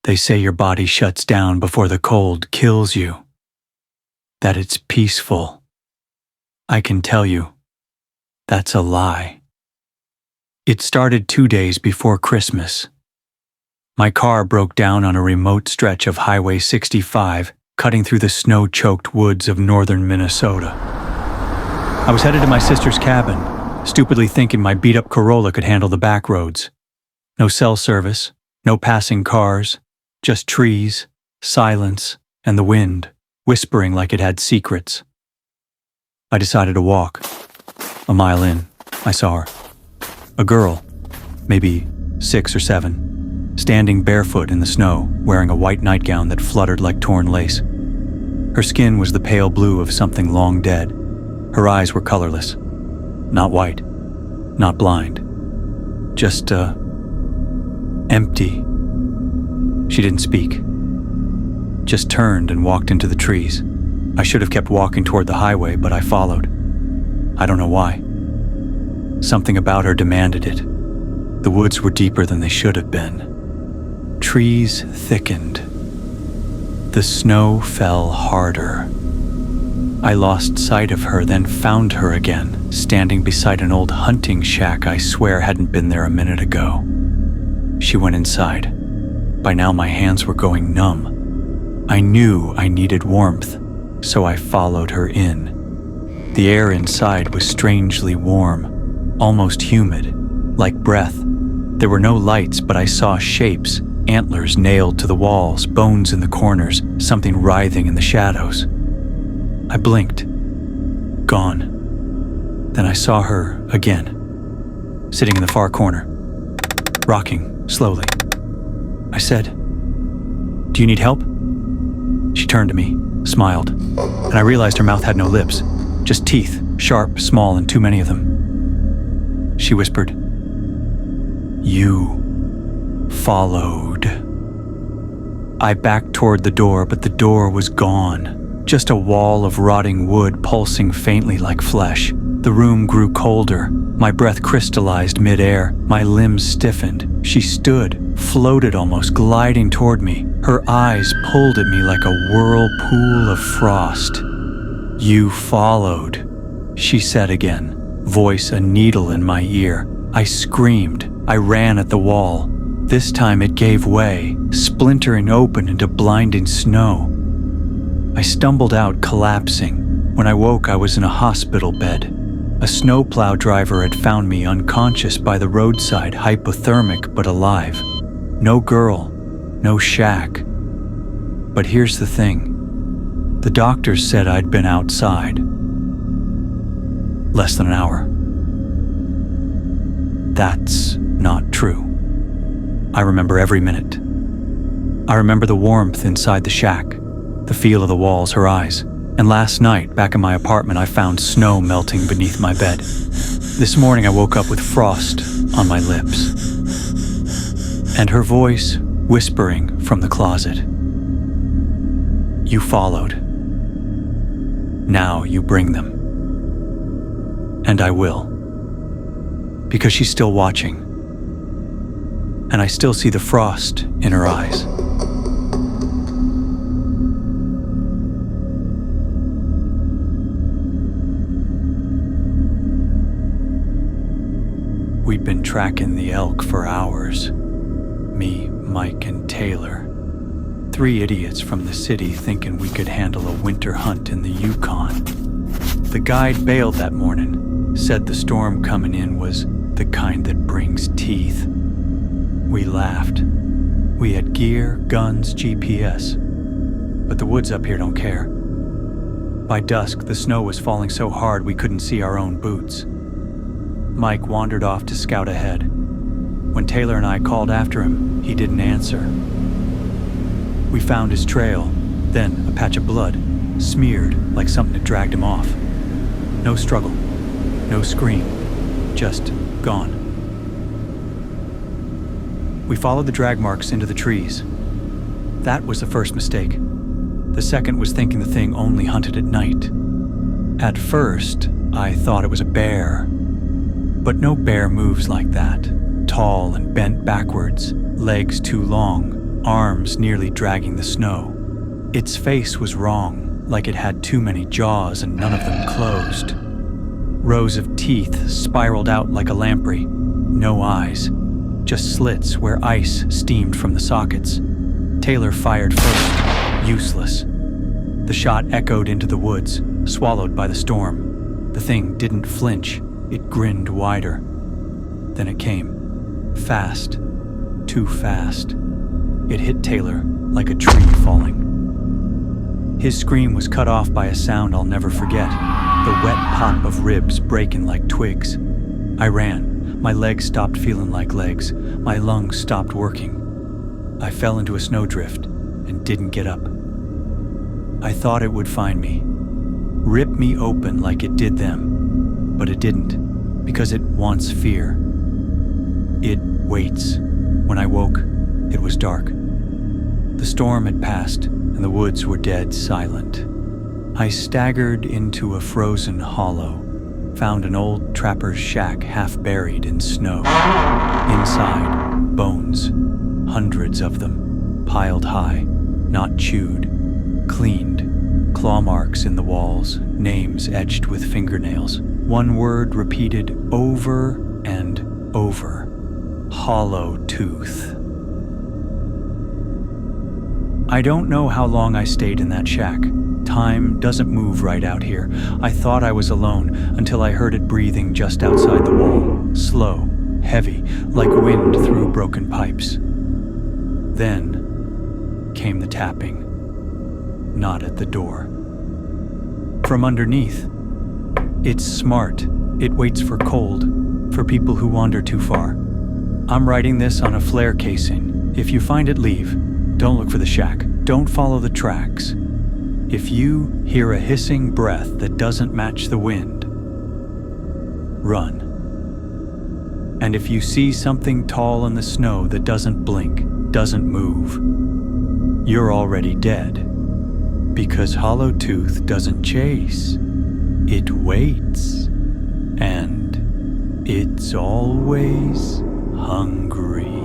They say your body shuts down before the cold kills you, that it's peaceful. I can tell you, that's a lie. It started 2 days before Christmas. My car broke down on a remote stretch of Highway 65, cutting through the snow-choked woods of northern Minnesota. I was headed to my sister's cabin, stupidly thinking my beat-up Corolla could handle the back roads. No cell service, no passing cars, just trees, silence, and the wind, whispering like it had secrets. I decided to walk. A mile in, I saw her. A girl, maybe 6 or 7, standing barefoot in the snow, wearing a white nightgown that fluttered like torn lace. Her skin was the pale blue of something long dead. Her eyes were colorless. Not white, not blind. Just, empty. She didn't speak. Just turned and walked into the trees. I should have kept walking toward the highway, but I followed. I don't know why. Something about her demanded it. The woods were deeper than they should have been. Trees thickened. The snow fell harder. I lost sight of her, then found her again, standing beside an old hunting shack I swear hadn't been there a minute ago. She went inside. By now my hands were going numb. I knew I needed warmth, so I followed her in. The air inside was strangely warm, almost humid, like breath. There were no lights, but I saw shapes, antlers nailed to the walls, bones in the corners, something writhing in the shadows. I blinked. Gone. Then I saw her again, sitting in the far corner, rocking slowly. I said, "Do you need help?" She turned to me, smiled, and I realized her mouth had no lips, just teeth, sharp, small, and too many of them. She whispered, "You followed." I backed toward the door, but the door was gone. Just a wall of rotting wood pulsing faintly like flesh. The room grew colder. My breath crystallized mid-air. My limbs stiffened. She stood, floated almost, gliding toward me. Her eyes pulled at me like a whirlpool of frost. "You followed," she said again, voice a needle in my ear. I screamed. I ran at the wall. This time it gave way, splintering open into blinding snow. I stumbled out, collapsing. When I woke, I was in a hospital bed. A snowplow driver had found me unconscious by the roadside, hypothermic but alive. No girl, no shack. But here's the thing. The doctors said I'd been outside. Less than an hour. That's not true. I remember every minute. I remember the warmth inside the shack, the feel of the walls, her eyes. And last night, back in my apartment, I found snow melting beneath my bed. This morning I woke up with frost on my lips. And her voice whispering from the closet. "You followed. Now you bring them." And I will. Because she's still watching. And I still see the frost in her eyes. We'd been tracking the elk for hours. Me, Mike, and Taylor. 3 idiots from the city thinking we could handle a winter hunt in the Yukon. The guide bailed that morning, said the storm coming in was the kind that brings teeth. We laughed. We had gear, guns, GPS. But the woods up here don't care. By dusk, the snow was falling so hard we couldn't see our own boots. Mike wandered off to scout ahead. When Taylor and I called after him, he didn't answer. We found his trail, then a patch of blood, smeared like something had dragged him off. No struggle, no scream, just gone. We followed the drag marks into the trees. That was the first mistake. The second was thinking the thing only hunted at night. At first, I thought it was a bear. But no bear moves like that, tall and bent backwards, legs too long, arms nearly dragging the snow. Its face was wrong, like it had too many jaws and none of them closed. Rows of teeth spiraled out like a lamprey. No eyes, just slits where ice steamed from the sockets. Taylor fired first, useless. The shot echoed into the woods, swallowed by the storm. The thing didn't flinch, it grinned wider. Then it came. Fast. Too fast. It hit Taylor like a tree falling. His scream was cut off by a sound I'll never forget, the wet pop of ribs breaking like twigs. I ran. My legs stopped feeling like legs. My lungs stopped working. I fell into a snowdrift and didn't get up. I thought it would find me, rip me open like it did them, but it didn't, because it wants fear. It waits. When I woke, it was dark. The storm had passed, and the woods were dead silent. I staggered into a frozen hollow, found an old trapper's shack half buried in snow. Inside, bones, hundreds of them, piled high, not chewed, cleaned, claw marks in the walls, names etched with fingernails. One word repeated over and over: hollow tooth. I don't know how long I stayed in that shack. Time doesn't move right out here. I thought I was alone until I heard it breathing just outside the wall. Slow, heavy, like wind through broken pipes. Then came the tapping. Not at the door. From underneath. It's smart. It waits for cold, for people who wander too far. I'm writing this on a flare casing. If you find it, leave. Don't look for the shack. Don't follow the tracks. If you hear a hissing breath that doesn't match the wind, run. And if you see something tall in the snow that doesn't blink, doesn't move, you're already dead. Because hollow tooth doesn't chase. It waits. And it's always hungry.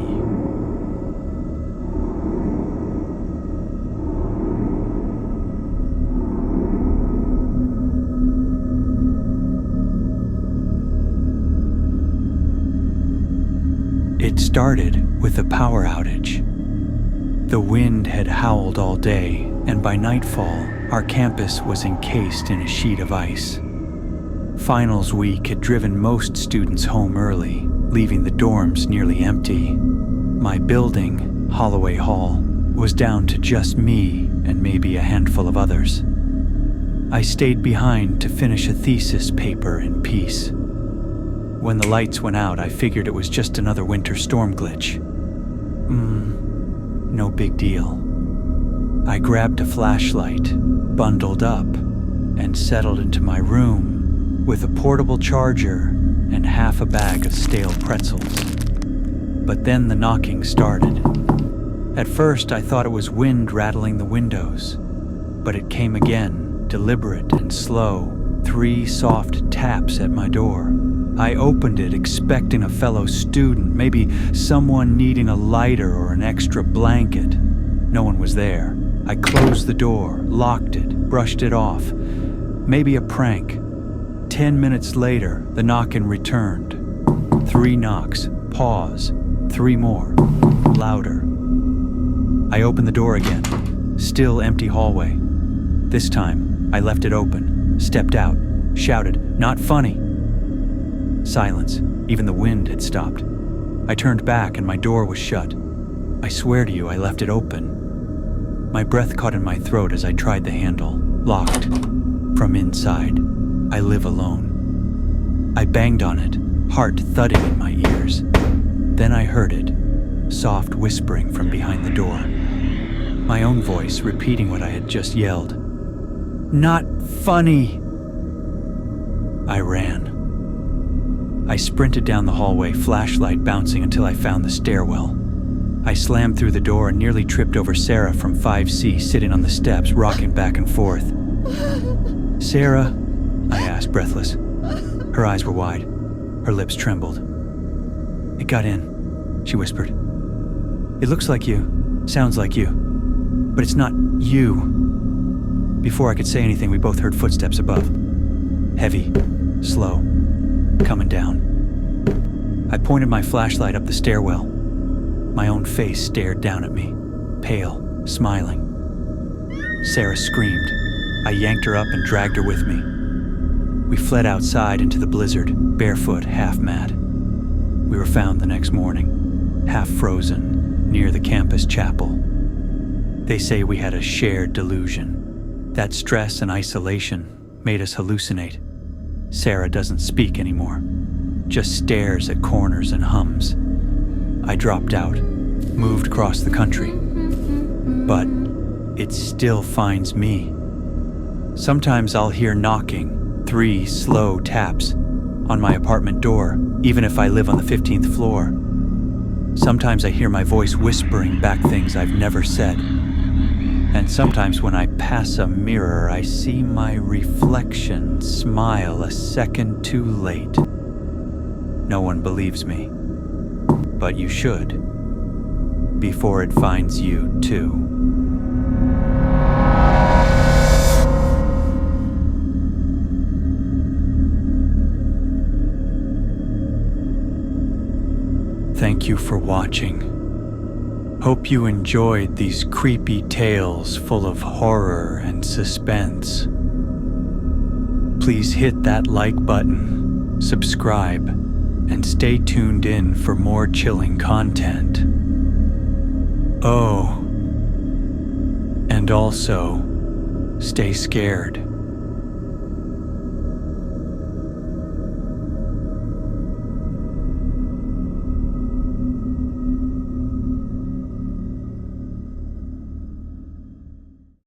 It started with a power outage. The wind had howled all day, and by nightfall, our campus was encased in a sheet of ice. Finals week had driven most students home early, leaving the dorms nearly empty. My building, Holloway Hall, was down to just me and maybe a handful of others. I stayed behind to finish a thesis paper in peace. When the lights went out, I figured it was just another winter storm glitch. No big deal. I grabbed a flashlight, bundled up, and settled into my room with a portable charger and half a bag of stale pretzels. But then the knocking started. At first, I thought it was wind rattling the windows, but it came again, deliberate and slow, 3 soft taps at my door. I opened it expecting a fellow student, maybe someone needing a lighter or an extra blanket. No one was there. I closed the door, locked it, brushed it off. Maybe a prank. 10 minutes later, the knocking returned. 3 knocks, pause, 3 more, louder. I opened the door again, still empty hallway. This time, I left it open, stepped out, shouted, "Not funny!" Silence. Even the wind had stopped. I turned back and my door was shut. I swear to you, I left it open. My breath caught in my throat as I tried the handle. Locked. From inside. I live alone. I banged on it, heart thudding in my ears. Then I heard it, soft whispering from behind the door. My own voice repeating what I had just yelled. "Not funny!" I ran. I sprinted down the hallway, flashlight bouncing until I found the stairwell. I slammed through the door and nearly tripped over Sarah from 5C sitting on the steps, rocking back and forth. "Sarah?" I asked, breathless. Her eyes were wide. Her lips trembled. "It got in," she whispered. "It looks like you Sounds like you. But it's not you. Before I could say anything, we both heard footsteps above. Heavy, slow, coming down. I pointed my flashlight up the stairwell. My own face stared down at me, pale, smiling. Sarah screamed. I yanked her up and dragged her with me. We fled outside into the blizzard, barefoot, half mad. We were found the next morning, half frozen, near the campus chapel. They say we had a shared delusion. That stress and isolation made us hallucinate. Sarah doesn't speak anymore, just stares at corners and hums. I dropped out, moved across the country. But it still finds me. Sometimes I'll hear knocking, 3 slow taps, on my apartment door, even if I live on the 15th floor. Sometimes I hear my voice whispering back things I've never said. And sometimes when I pass a mirror, I see my reflection smile a second too late. No one believes me, but you should, before it finds you too. Thank you for watching. Hope you enjoyed these creepy tales full of horror and suspense. Please hit that like button, subscribe, and stay tuned in for more chilling content. Oh, and also, stay scared.